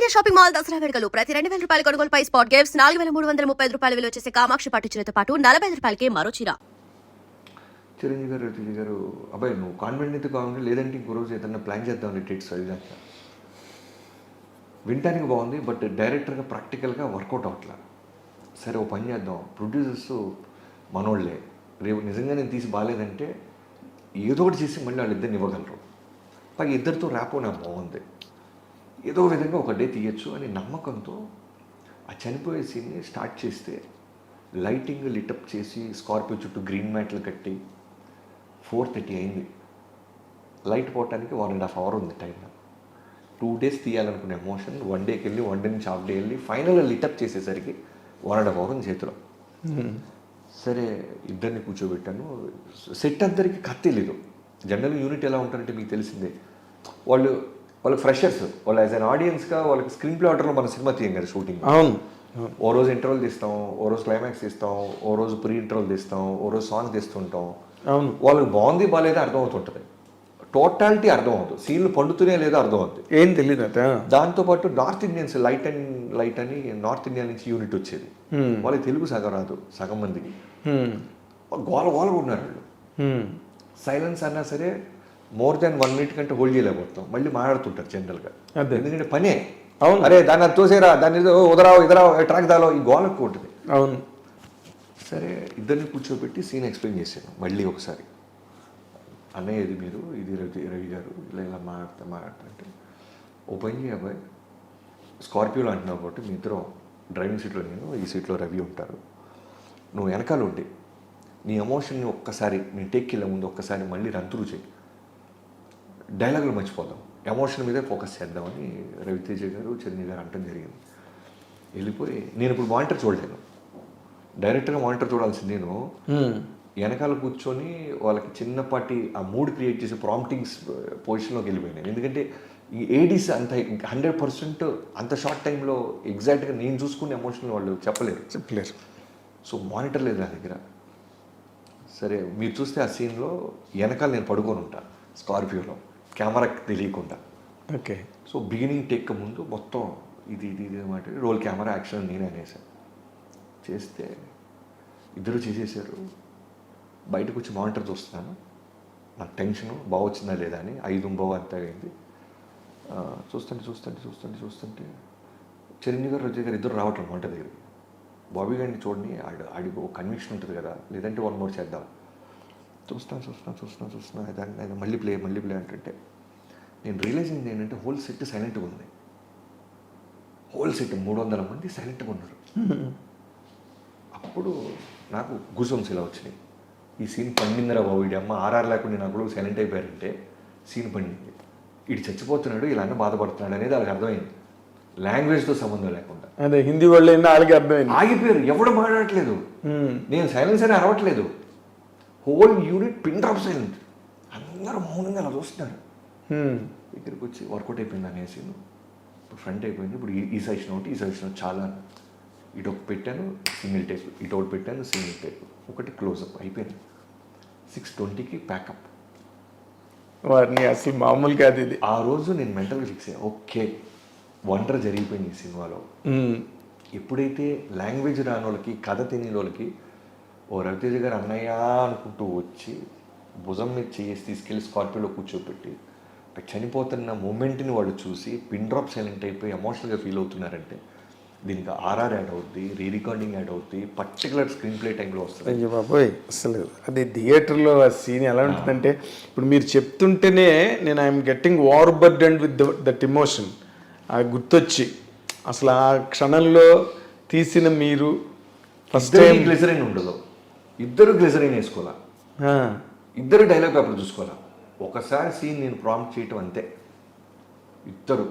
India shopping mall Dasara వేడుకలు ప్రతి 2,000 రూపాయల కొనుగోలుపై స్పాట్ గిఫ్ట్స్ 4,335 రూపాయల విలువ చేసే కామాక్షి పట్టు చీరతో పాటు 45 రూపాయలకి మరో చీర. చిరంజీవి గారు రజనీ గారు అబ్బాయి నువ్వు కాన్వెంట్ అయితే కావాలి లేదంటే ఇంకో రోజు ఏదన్నా ప్లాన్ చేద్దాం ట్రీట్స్ అది వినటానికి బాగుంది బట్ డైరెక్టర్గా ప్రాక్టికల్గా వర్కౌట్ అవ్వట్లా. సరే ఓ పని చేద్దాం, ప్రొడ్యూసర్స్ మనోళ్ళే, రేపు నిజంగా నేను తీసి బాగాలేదంటే ఏదో ఒకటి చేసి మళ్ళీ వాళ్ళిద్దరిని ఇవ్వగలరు. పైగా ఇద్దరితో ర్యాపో నాకు బాగుంది, ఏదో విధంగా ఒక డే తీయచ్చు అని నమ్మకంతో ఆ చనిపోయే సీన్ని స్టార్ట్ చేస్తే లైటింగ్ లిటప్ చేసి స్కార్పియో చుట్టూ గ్రీన్ మ్యాట్లు కట్టి 4:30 అయింది. లైట్ పోవటానికి 1.5 hours ఉంది టైం. 2 days తీయాలనుకునే ఎమోషన్ 1 dayకి వెళ్ళి 1 day నుంచి హాఫ్ డే వెళ్ళి ఫైనల్గా లిటప్ చేసేసరికి 1.5 hours ఉంది చేతిలో. సరే ఇద్దరిని కూర్చోబెట్టాను. సెట్ అందరికి కథ తెలీదు. జనరల్ యూనిట్ ఎలా ఉంటారంటే మీకు తెలిసిందే, వాళ్ళకి ఫ్రెషర్స్, వాళ్ళు యాజ్ అన్ ఆడియన్స్గా వాళ్ళకి స్క్రీన్ ప్లే ఆర్డర్లో మన సినిమా తీయం కదా షూటింగ్. అవును, ఓ రోజు ఇంటర్వల్ తీస్తాం, ఓ రోజు క్లైమాక్స్ తీస్తాం, ఓ రోజు ప్రీ ఇంటర్వల్ తీస్తాం, ఓ రోజు సాంగ్ తీస్తుంటాం. అవును, వాళ్ళకి బాగుంది బాగాలేదో అర్థమవుతుంటుంది, టోటాలిటీ అర్థం అవుతుంది, సీన్లు పండుతూనే లేదో అర్థం అవుతుంది, ఏం తెలియదు. దాంతోపాటు నార్త్ ఇండియన్స్ లైట్ అని నార్త్ ఇండియా నుంచి యూనిట్ వచ్చేది. వాళ్ళకి తెలుగు సగం రాదు, సగం మందికి గోల ఉన్నారు వాళ్ళు. సైలెన్స్ అన్నా సరే మోర్ దాన్ 1 minute కంటే హోల్డ్ చేయలేకపోతాం, మళ్ళీ మాట్లాడుతుంటారు జనరల్గా. ఎందుకంటే పనే, అవును, అరే దాన్ని అది తోసేరా, దాన్ని ఉదరావు ట్రాక్ దాలో ఈ గోల ఎక్కువ ఉంటుంది. అవును. సరే ఇద్దరిని కూర్చోబెట్టి సీన్ ఎక్స్ప్లెయిన్ చేశాను మళ్ళీ ఒకసారి. అన్నయ్య ఇది మీరు, ఇది రవి గారు ఇలా మాట్లాడుతుంటే ఓపెన్ చేయ అబ్బాయి, స్కార్పియోలో అంటున్నావు కాబట్టి మీ ఇద్దరం డ్రైవింగ్ సీట్లో నేను, ఈ సీట్లో రవి ఉంటారు, నువ్వు వెనకాల ఉండి నీ ఎమోషన్ని ఒక్కసారి నేను టేక్కి వెళ్ళే ముందు ఒక్కసారి మళ్ళీ రంతులు చేయి, డైలాగులు మర్చిపోదాం, ఎమోషన్ మీదే ఫోకస్ చేద్దామని రవితేజ గారు చిరంజీవి గారు అంటం జరిగింది. వెళ్ళిపోయి నేను ఇప్పుడు మానిటర్ చూడలేను, డైరెక్ట్గా మానిటర్ చూడాల్సింది నేను. వెనకాల కూర్చొని వాళ్ళకి చిన్నపాటి ఆ మూడ్ క్రియేట్ చేసి ప్రాంప్టింగ్స్ పొజిషన్లోకి వెళ్ళిపోయినాను. ఎందుకంటే ఈ ఏడీస్ అంత 100% అంత షార్ట్ టైంలో ఎగ్జాక్ట్గా నేను చూసుకునే ఎమోషన్ వాళ్ళు చెప్పలేరు. సో మానిటర్ లేదు నా దగ్గర. సరే మీరు చూస్తే ఆ సీన్లో వెనకాల నేను పడుకొని ఉంటాను స్కార్పియోలో, కెమెరాకి తెలియకుండా. ఓకే. సో బిగినింగ్ టేక్ ముందు మొత్తం ఇది అనమాట, రోల్ కెమెరా యాక్షన్ నేనే అనేసాను. చేస్తే ఇద్దరు చేసేసారు. బయటకు వచ్చి మానిటర్ చూస్తున్నాను, నాకు టెన్షను బాగా వచ్చిందా లేదా అని. 5 అంతా అయింది. చూస్తుంటే చిరంజీవి గారు రజనీ గారు ఇద్దరు రావటం వంట దగ్గరికి. బాబీ గారిని చూడండి, ఆడికి ఒక కన్విక్షన్ ఉంటుంది కదా, లేదంటే 1 more చేద్దాం. చూస్తున్నా దాన్ని మళ్ళీ ప్లే అంటే నేను రియలైజ్ అయింది ఏంటంటే హోల్ సెట్ సైలెంట్గా ఉంది. హోల్ సెట్ 300 మంది సైలెంట్గా ఉన్నారు. అప్పుడు నాకు గూజంస్ ఇలా వచ్చినాయి, ఈ సీన్ పండిందిరా బాబు, వీడి అమ్మ ఆర్ఆర్ లేకుండా నాకు కూడా సైలెంట్ అయిపోయారంటే సీన్ పండింది, వీడు చచ్చిపోతున్నాడు, ఇలా బాధపడుతున్నాడు అనేది వాళ్ళకి అర్థమైంది, లాంగ్వేజ్తో సంబంధం లేకుండా. అదే హిందీ వాళ్ళు వాళ్ళకి అర్థమైంది, ఆగిపోయారు, ఎవడు మాట్లాడట్లేదు, నేను సైలెన్స్ అని అరవట్లేదు, whole unit pin drop silent, అందరూ మౌనంగా అలా చూస్తున్నారు. దగ్గరికి వచ్చి వర్కౌట్ అయిపోయింది అనేసి ఇప్పుడు ఫ్రంట్ అయిపోయింది, ఇప్పుడు ఈ సైషన్ ఒకటి చాలా, ఇటు ఒకటి పెట్టాను సింగిల్ టేక్, ఇటు ఒకటి పెట్టాను సింగిల్ టేక్, ఒకటి క్లోజప్ అయిపోయింది. 6:20కి ప్యాకప్. వారిని అసలు మామూలు కాదు ఇది. ఆ రోజు నేను మెంటల్గా ఫిక్స్ అయ్యా, ఓకే వండర్ జరిగిపోయింది ఈ సినిమాలో. ఎప్పుడైతే లాంగ్వేజ్ రాని వాళ్ళకి, కథ తెలియని వాళ్ళకి ఓ రవితేజ గారు అన్నయ్య అనుకుంటూ వచ్చి భుజం మీద చేసి తీసుకెళ్ళి స్కార్పియోలో కూర్చోబెట్టి చనిపోతున్న మూమెంట్ని వాళ్ళు చూసి పిన్ డ్రాప్ సైలెంట్ అయిపోయి ఎమోషనల్గా ఫీల్ అవుతున్నారంటే దీనికి ఆర్ఆర్ యాడ్ అవుద్ది, రికార్డింగ్ యాడ్ అవుద్ది, పర్టికులర్ స్క్రీన్ ప్లే టైంలో వస్తుంది. అయ్యో బాబోయ్, అసలు అది థియేటర్లో ఆ సీన్ ఎలా ఉంటుందంటే ఇప్పుడు మీరు చెప్తుంటేనే నేను I'm getting war burdened with that emotion. అది గుర్తొచ్చి అసలు ఆ క్షణంలో తీసిన మీరు ఫస్ట్ టైం గ్లిజరిన్ ఉండదు, ఇద్దరు గ్లిజరిన్ వేసుకోవాలా, ఇద్దరు డైలాగ్ పేపర్ చూసుకోవాలా, ఒకసారి సీన్ నేను ప్రాంప్ట్ చేయటం అంతే, ఇద్దరు.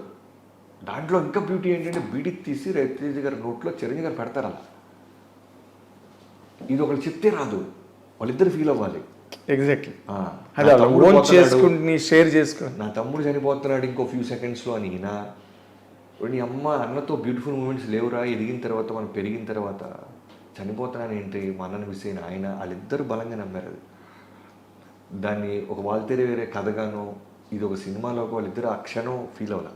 దాంట్లో ఇంకా బ్యూటీ ఏంటంటే బీడికి తీసి రవితేజ గారి నోట్లో చిరంజీవి గారు పెడతారు. అలా ఇది ఒకళ్ళు చెప్తే రాదు, వాళ్ళిద్దరు ఫీల్ అవ్వాలి. ఎగ్జాక్ట్లీ, షేర్ చేసుకోండి. నా తమ్ముడు చనిపోతున్నాడు ఇంకో ఫ్యూ సెకండ్స్లో అని, నీ అమ్మ అన్నతో బ్యూటిఫుల్ మూమెంట్స్ లేవురా, ఎదిగిన తర్వాత మనం పెరిగిన తర్వాత చనిపోతున్నాను ఏంటి, మా అన్నని మిస్ అయిన ఆయన, వాళ్ళిద్దరు బలంగా నమ్మారు. అది దాన్ని ఒక వాళ్ళతేరే వేరే కథగానో ఇది ఒక సినిమాలో వాళ్ళిద్దరు ఆ క్షణం ఫీల్ అవ్వాలి.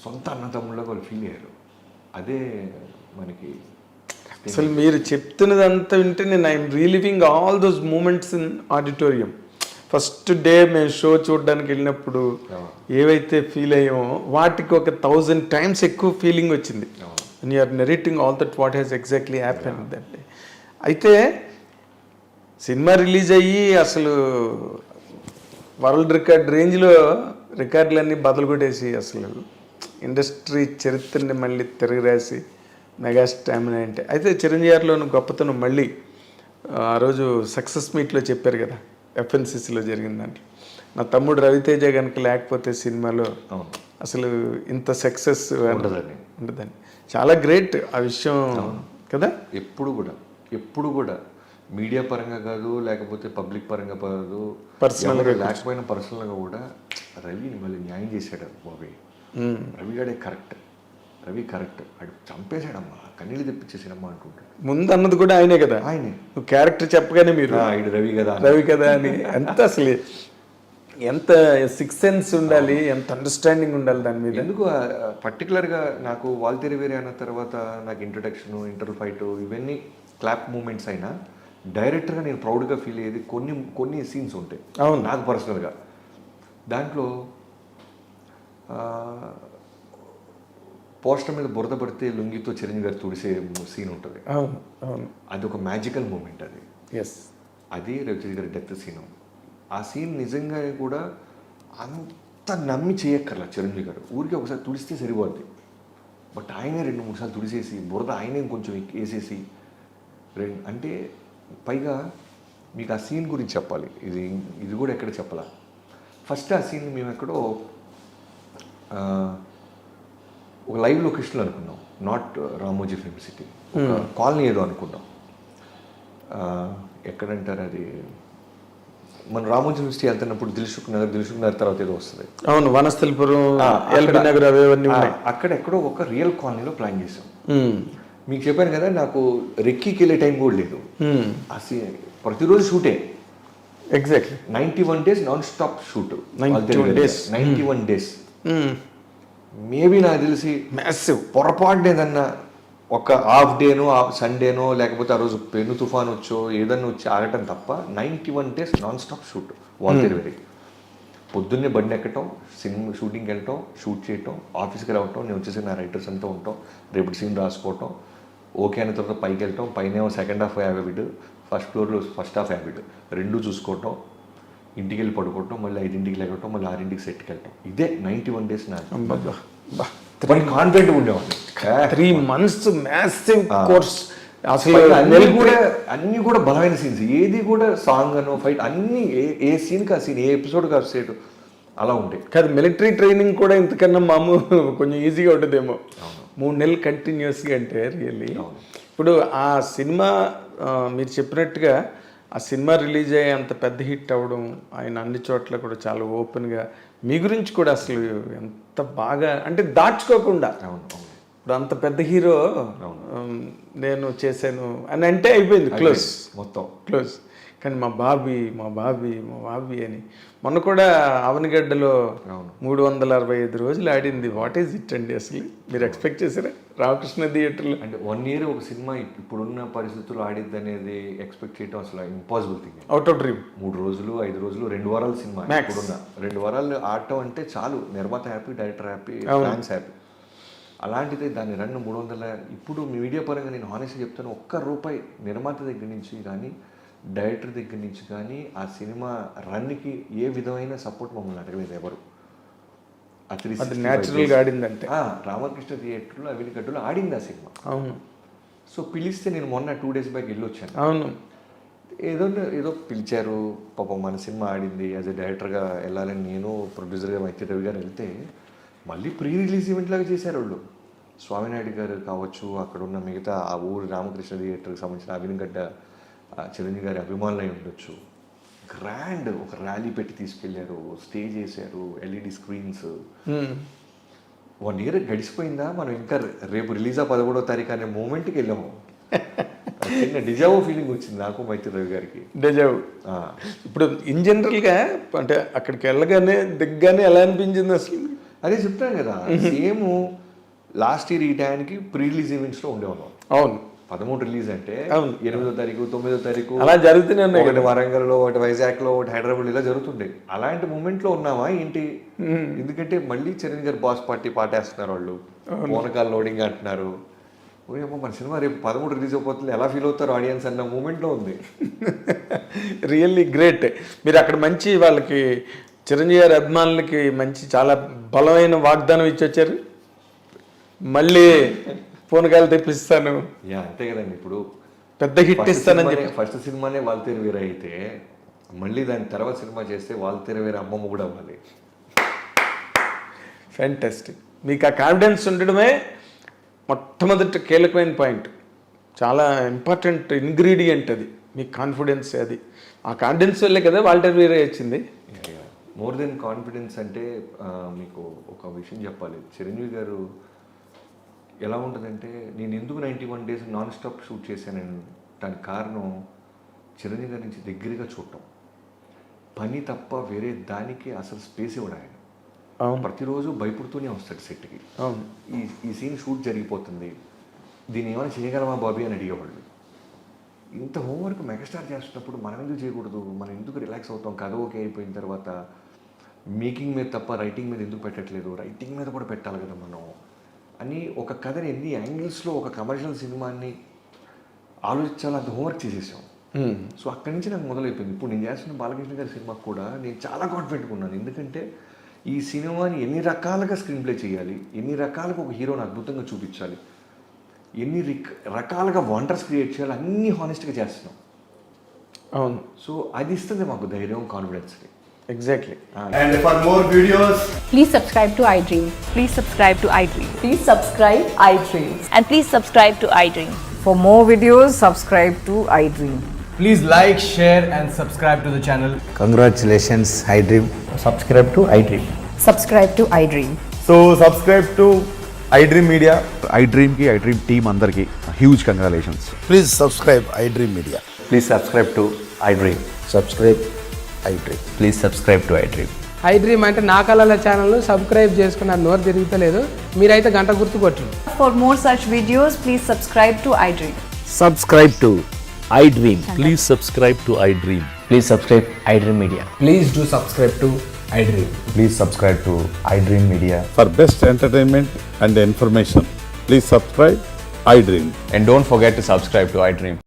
సో సొంత అన్నదమ్ముళ్ళగా వాళ్ళు ఫీల్ అయ్యారు. అదే మనకి అసలు మీరు చెప్తున్నదంతా వింటే నేను I'm reliving all those moments in auditorium. First day మేము షో చూడడానికి వెళ్ళినప్పుడు ఏవైతే ఫీల్ అయ్యామో వాటికి ఒక 1000 times ఎక్కువ ఫీలింగ్ వచ్చింది. And you're narrating all that what has exactly happen that day. అయితే సినిమా రిలీజ్ అయ్యి అసలు వరల్డ్ రికార్డ్ రేంజ్లో రికార్డులన్నీ బదులు కొట్టేసి అసలు ఇండస్ట్రీ చరిత్రని మళ్ళీ తిరగరాసి మెగా స్టామినా అంటే. అయితే చిరంజీవి గారిలోని గొప్పతనం మళ్ళీ ఆ రోజు సక్సెస్ మీట్లో చెప్పారు కదా, ఎఫ్ఎన్సిసిలో జరిగిన దాంట్లో నా తమ్ముడు రవితేజ కనుక లేకపోతే సినిమాలో అసలు ఇంత సక్సెస్ ఉండదని. చాలా గ్రేట్ ఆ విషయం కదా. ఎప్పుడు కూడా మీడియా పరంగా కాదు, లేకపోతే పబ్లిక్ పరంగా కాదు, పర్సనల్గా లేకపోయినా పర్సనల్గా కూడా రవిని మళ్ళీ న్యాయం చేశాడు బాబీ. రవి గడే రవి కరెక్ట్, అది చంపేశాడమ్మా, కన్నీళ్ళు తెప్పించేసాడమ్మా అంటుంటాడు. ముందు అన్నది కూడా ఆయనే కదా, ఆయనే. నువ్వు క్యారెక్టర్ చెప్పగానే మీరు రవి కదా అని ఎంత అసలు ఎంత సిక్స్ సెన్స్ ఉండాలి, ఎంత అండర్స్టాండింగ్ ఉండాలి దాని మీద. ఎందుకు పర్టికులర్గా నాకు వాల్తేరి వేరే అన్న తర్వాత నాకు ఇంట్రొడక్షన్, ఇంటర్వల్ ఫైట్ ఇవన్నీ క్లాప్ మూమెంట్స్ అయినా డైరెక్టర్గా నేను ప్రౌడ్గా ఫీల్ అయ్యేది కొన్ని సీన్స్ ఉంటాయి. అవును, నాకు పర్సనల్గా దాంట్లో పోస్టర్ మీద బురద పడితే లుంగితో చిరంజీవి గారు తుడిసే సీన్ ఉంటుంది. అవును అవును, అది ఒక మ్యాజికల్ మూమెంట్. అది రవితేజ గారి డెత్ సీన్. ఆ సీన్ నిజంగా కూడా అంత నమ్మి చేయక్కర్లా చిరంజీవి గారు, ఊరికే ఒకసారి తుడిస్తే సరిపోద్ది. బట్ ఆయనే 2-3 సార్లు తుడిసేసి బురద ఆయనే కొంచెం వేసేసి అంటే పైగా మీకు ఆ సీన్ గురించి చెప్పాలి. ఇది కూడా ఎక్కడ చెప్పాలా. ఫస్ట్ ఆ సీన్ మేము ఎక్కడో ఒక లైవ్ లొకేషన్లో అనుకున్నాం, not Ramoji film city, colony ఏదో అనుకున్నాం. ఎక్కడంటారు అది, మన రామోజీ ఫిల్మ్ సిటీ వెళ్తున్నప్పుడు దిల్సుఖ్ నగర్ తర్వాత ఏదో వస్తుంది. అవును, వనస్థలిపురం, ఎల్బీ నగర్ అవన్నీ అక్కడ ఎక్కడో ఒక రియల్ కాలనీలో ప్లాన్ చేసాం. మీకు చెప్పాను కదా, నాకు రెక్కీకి వెళ్ళే టైం కూడా లేదు. ఆ సీన్ ప్రతిరోజు షూటే, exactly 91 days non stop shoot. 91 days. Maybe నాకు తెలిసి మ్యాసివ్ పొరపాటున ఏదన్నా ఒక హాఫ్ డేనో సండేనో లేకపోతే ఆ రోజు పెను తుఫాన్ వచ్చో ఏదన్నా వచ్చి ఆగటం తప్ప 91 days non stop shoot. Waltair పొద్దున్నే బండి ఎక్కటం, సినిమా షూటింగ్కి వెళ్ళటం, షూట్ చేయటం, ఆఫీస్కి రావటం, నేను వచ్చేసి నా రైటర్స్ అంతా ఉంటాం, రేపటి సీన్ రాసుకోవటం, ఓకే అయిన తర్వాత పైకి వెళ్ళటం, పైన సెకండ్ హాఫ్ హ్యాబిట్, ఫస్ట్ ఫ్లోర్లో ఫస్ట్ హాఫ్ హ్యాబిట్, రెండు చూసుకోవటం, ఇంటికి వెళ్ళి పడుకోవటం, మళ్ళీ 5ంటికి లేకటం, మళ్ళీ 6ంటికి సెట్కి వెళ్ళటం. ఇదే 91 days నాకు కాన్ఫిడెంట్ ఉండేవాడిని. 3 months మ్యాసివ్ కోర్స్. అసలు అన్నీ కూడా బలమైన సీన్స్, ఏది కూడా సాంగ్ అనో ఫైట్ అన్నీ ఏ సీన్కి ఆ సీన్, ఏ ఎపిసోడ్కి ఆ సీన్ అలా ఉంటాయి. కాదు, మిలిటరీ ట్రైనింగ్ కూడా ఇంతకన్నా మామూలు కొంచెం ఈజీగా ఉంటుందేమో. 3 నెలలు కంటిన్యూస్గా అంటే రియల్లీ. ఇప్పుడు ఆ సినిమా మీరు చెప్పినట్టుగా ఆ సినిమా రిలీజ్ అయ్యి అంత పెద్ద హిట్ అవ్వడం, ఆయన అన్ని చోట్ల కూడా చాలా ఓపెన్గా మీ గురించి కూడా అసలు ఎంత బాగా అంటే దాచుకోకుండా, ఇప్పుడు అంత పెద్ద హీరో నేను చేశాను అని అంటే అయిపోయింది, క్లోజ్, మొత్తం క్లోజ్. కానీ మా బాబీ అని మొన్న కూడా అవనిగడ్డలో 365 రోజులు ఆడింది. వాట్ ఈజ్ ఇట్ అండి అసలు? మీరు ఎక్స్పెక్ట్ చేశారా రామకృష్ణ థియేటర్లో? అంటే 1 year ఒక సినిమా ఇప్పుడున్న పరిస్థితుల్లో ఆడిద్ది అనేది ఎక్స్పెక్ట్ చేయడం అసలు impossible thing. Out of dream. 3 రోజులు 5 రోజులు 2 వారాల సినిమా ఇప్పుడున్న 2 వారాలు ఆడటం అంటే చాలు, నిర్మాత happy, director happy, fans happy. అలాంటిది దాన్ని 300 ఇప్పుడు మీడియా పరంగా నేను హానెస్ట్గా చెప్తాను, ₹1 నిర్మాత దగ్గర నుంచి కానీ డైరెక్టర్ దగ్గర నుంచి కానీ ఆ సినిమా రన్కి ఏ విధమైన సపోర్ట్ మమ్మల్ని అడగలేదు ఎవరు. అది న్యాచురల్గా ఆడిందంటే రామకృష్ణ థియేటర్లో అవినిగడ్డలో ఆడింది ఆ సినిమా. అవును. సో పిలిస్తే నేను మొన్న 2 days బ్యాక్ వెళ్ళొచ్చాను. అవును. ఏదో పిలిచారు, పాపం మన సినిమా ఆడింది, యాజ్ ఎ డైరెక్టర్గా వెళ్ళాలని నేను ప్రొడ్యూసర్గా మైత్రి రవి గారు వెళ్తే మళ్ళీ ప్రీ రిలీజ్ ఈవెంట్ లాగా చేశారు వాళ్ళు. స్వామినాయుడు గారు కావచ్చు, అక్కడ ఉన్న మిగతా ఆ ఊరు రామకృష్ణ థియేటర్కి సంబంధించిన అవినిగడ్డ చిరంజీవి గారి అభిమానులు అయి ఉండొచ్చు. గ్రాండ్ ఒక ర్యాలీ పెట్టి తీసుకెళ్లారు, స్టేజ్ వేసారు, LED స్క్రీన్స్. 1 year గడిచిపోయిందా, మనం ఇంకా రేపు రిలీజ్ 11వ తారీఖు అనే మూమెంట్కి వెళ్ళాము. చిన్న డిజావో ఫీలింగ్ వచ్చింది నాకు, మైత్రి రవి గారికి. డిజావో. ఇప్పుడు ఇన్ జనరల్గా అంటే అక్కడికి వెళ్ళగానే దిగ్గానే ఎలా అనిపించింది అసలు? అదే చెప్తాను కదా, సేమ్ లాస్ట్ ఇయర్ ఈ టైంకి ప్రీ రిలీజ్ ఈవెంట్స్లో ఉండేవాళ్ళం. అవును, 13 రిలీజ్ అంటే అవును. 8వ తారీఖు 9వ తారీఖు అలా జరుగుతూనే ఉన్నాయి ఒకటి వరంగల్లో, ఒకటి వైజాగ్లో, ఒకటి హైదరాబాద్ ఇలా జరుగుతుండే. అలాంటి మూమెంట్లో ఉన్నావా ఏంటి? ఎందుకంటే మళ్ళీ చిరంజీవి గారు బాస్ పార్టీ పాటేస్తున్నారు, వాళ్ళు మోనకాల్ లోడింగ్ అంటున్నారు. ఓయమ్మ మన సినిమా రేపు 13 రిలీజ్ అయిపోతుంది, ఎలా ఫీల్ అవుతారు ఆడియన్స్ అన్న మూమెంట్లో ఉంది. Really great. మీరు అక్కడ మంచి వాళ్ళకి చిరంజీవి గారి అభిమానులకి మంచి చాలా బలమైన వాగ్దానం ఇచ్చి వచ్చారు. మళ్ళీ పూనకాలు తెప్పిస్తాను, యా అంతే కదండి. ఇప్పుడు పెద్ద హిట్ ఇస్తానని చెప్పి ఫస్ట్ సినిమానే వాల్తేరు వీర అయితే మళ్ళీ దాని తర్వాత సినిమా చేస్తే వాల్తేరు వీర అమ్మమ్మ కూడా అవ్వాలి. ఫ్యాంటాస్టిక్. మీకు ఆ కాన్ఫిడెన్స్ ఉండడమే మొట్టమొదటి కీలకమైన పాయింట్, చాలా ఇంపార్టెంట్ ఇంగ్రీడియంట్ అది, మీ కాన్ఫిడెన్స్. అది ఆ కాన్ఫిడెన్స్ వల్లే కదా వాల్టర్ వీరే వచ్చింది. మోర్ దెన్ కాన్ఫిడెన్స్ అంటే మీకు ఒక విషయం చెప్పాలి. చిరంజీవి గారు ఎలా ఉంటుందంటే, నేను ఎందుకు 91 days నాన్ స్టాప్ షూట్ చేశాను దానికి కారణం చిరంజీవి గారి నుంచి దగ్గరగా చూడటం. పని తప్ప వేరే దానికి అసలు స్పేస్ ఇవ్వడం ఆయన. ప్రతిరోజు భయపడుతూనే వస్తాడు సెట్కి. అవును, ఈ సీన్ షూట్ జరిగిపోతుంది, దీన్ని ఏమైనా చేయగలమా బాబీ అని అడిగేవాళ్ళు. ఇంత హోంవర్క్ మెగాస్టార్ చేస్తున్నప్పుడు మనం ఎందుకు చేయకూడదు? మనం ఎందుకు రిలాక్స్ అవుతాం? కథ ఓకే అయిపోయిన తర్వాత మేకింగ్ మీద తప్ప రైటింగ్ మీద ఎందుకు పెట్టట్లేదు? రైటింగ్ మీద కూడా పెట్టాలి కదా మనం అని ఒక కథని ఎన్ని యాంగిల్స్లో ఒక కమర్షియల్ సినిమాని ఆలోచించాలో అంత హోంవర్క్ చేసేసాం. సో అక్కడి నుంచి నాకు మొదలైపోయింది. ఇప్పుడు నేను చేస్తున్న బాలకృష్ణ గారి సినిమాకు కూడా నేను చాలా కాన్ఫిడెంట్గా ఉన్నాను. ఎందుకంటే ఈ సినిమాని ఎన్ని రకాలుగా స్క్రీన్ ప్లే చేయాలి, ఎన్ని రకాలుగా ఒక హీరోని అద్భుతంగా చూపించాలి, ఎన్ని రకాలుగా వండర్స్ క్రియేట్ చేయాలి, అన్నీ హానెస్ట్గా చేస్తున్నాం. అవును. సో అది ఇస్తుంది మాకు ధైర్యం, కాన్ఫిడెన్స్కి. Exactly. And for more videos, Please subscribe to iDream. Please subscribe to iDream. Please subscribe iDream. And please subscribe to iDream. For more videos, subscribe to iDream. please like, share and subscribe to the channel. Congratulations, iDream. Subscribe to iDream. Subscribe to iDream. So subscribe to iDream Media. iDream ki iDream team andarki huge congratulations. Please subscribe iDream Media. Please subscribe to iDream. Subscribe iDream. Please subscribe to iDream. iDream అంటే నా కళల channel subscribe చేసుకున్న నోరు తిరుగుతలేదు, మీరైతే గంట గుర్తు కొట్టండి. For more such videos, please subscribe to iDream. Subscribe to iDream. Please subscribe to iDream. Please subscribe iDream Media. Please do subscribe to iDream. Please subscribe to iDream Media. For best entertainment and information, please subscribe iDream. And don't forget to subscribe to iDream.